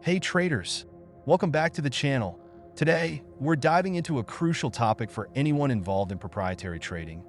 Hey traders, welcome back to the channel. Today, we're diving into a crucial topic for anyone involved in proprietary trading: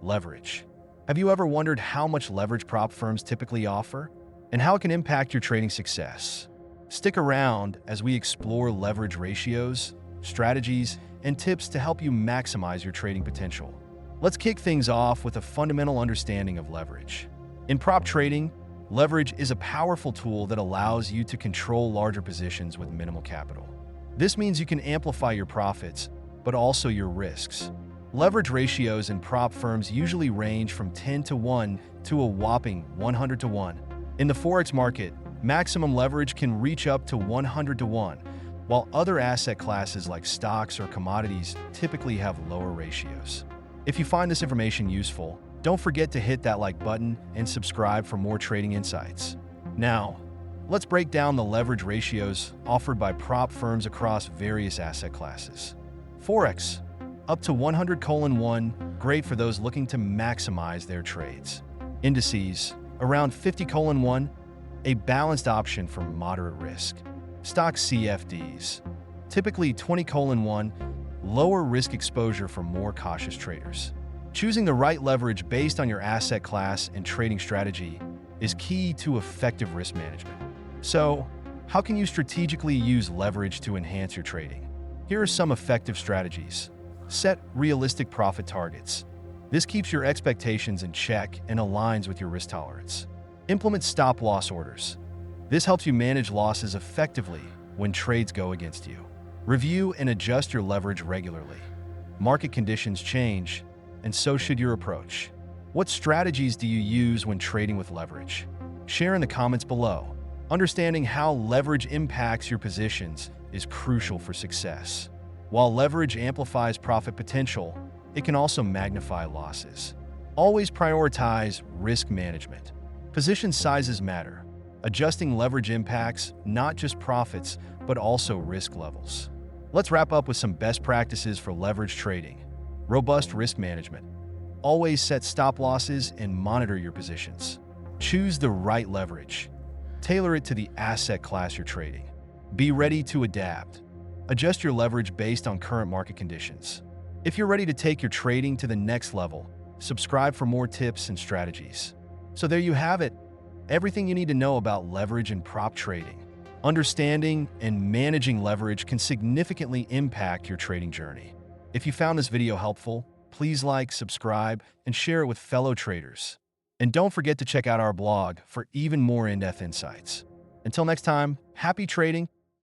leverage. Have you ever wondered how much leverage prop firms typically offer and how it can impact your trading success? Stick around as we explore leverage ratios, strategies, and tips to help you maximize your trading potential. Let's kick things off with a fundamental understanding of leverage. In prop trading, leverage is a powerful tool that allows you to control larger positions with minimal capital. This means you can amplify your profits, but also your risks. Leverage ratios in prop firms usually range from 10 to 1 to a whopping 100 to 1. In the Forex market, maximum leverage can reach up to 100 to 1, while other asset classes like stocks or commodities typically have lower ratios. If you find this information useful, don't forget to hit that like button and subscribe for more trading insights. Now, let's break down the leverage ratios offered by prop firms across various asset classes. Forex, up to 100:1, great for those looking to maximize their trades. Indices, around 50:1, a balanced option for moderate risk. Stock CFDs, typically 20:1, lower risk exposure for more cautious traders. Choosing the right leverage based on your asset class and trading strategy is key to effective risk management. So, how can you strategically use leverage to enhance your trading? Here are some effective strategies. Set realistic profit targets. This keeps your expectations in check and aligns with your risk tolerance. Implement stop-loss orders. This helps you manage losses effectively when trades go against you. Review and adjust your leverage regularly. Market conditions change, and so should your approach. What strategies do you use when trading with leverage? Share in the comments below. Understanding how leverage impacts your positions is crucial for success. While leverage amplifies profit potential, it can also magnify losses. Always prioritize risk management. Position sizes matter. Adjusting leverage impacts not just profits, but also risk levels. Let's wrap up with some best practices for leverage trading. Robust risk management. Always set stop losses and monitor your positions. Choose the right leverage. Tailor it to the asset class you're trading. Be ready to adapt. Adjust your leverage based on current market conditions. If you're ready to take your trading to the next level, subscribe for more tips and strategies. So there you have it. Everything you need to know about leverage and prop trading. Understanding and managing leverage can significantly impact your trading journey. If you found this video helpful, please like, subscribe, and share it with fellow traders. And don't forget to check out our blog for even more in-depth insights. Until next time, happy trading